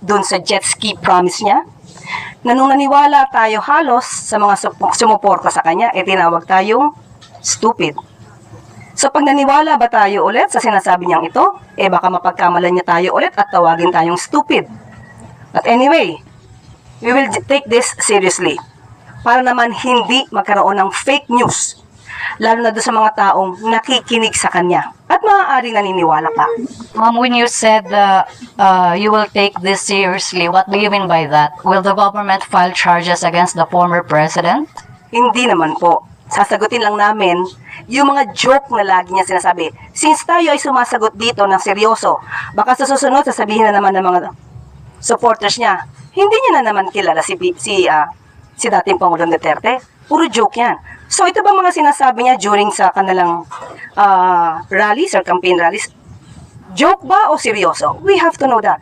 dun sa jet ski promise niya, na nung naniwala tayo halos sa mga sumuporta sa kanya, tinawag tayong stupid. So pag naniwala ba tayo ulit sa sinasabi niyang ito, baka mapagkamalan niya tayo ulit at tawagin tayong stupid. But anyway, we will take this seriously para naman hindi magkaroon ng fake news, lalo na doon sa mga taong nakikinig sa kanya at maaaring naniniwala pa. Ma'am, when you said you will take this seriously, what do you mean by that? Will the government file charges against the former president? Hindi naman po. Sasagutin lang namin yung mga joke na lagi niya sinasabi. Since tayo ay sumasagot dito ng seryoso, baka sa susunod sasabihin na naman ng mga supporters niya, hindi niya na naman kilala si dating Pangulong Duterte. Puro joke yan. So ito ba mga sinasabi niya during sa kanilang rallies or campaign rallies? Joke ba o seryoso? We have to know that.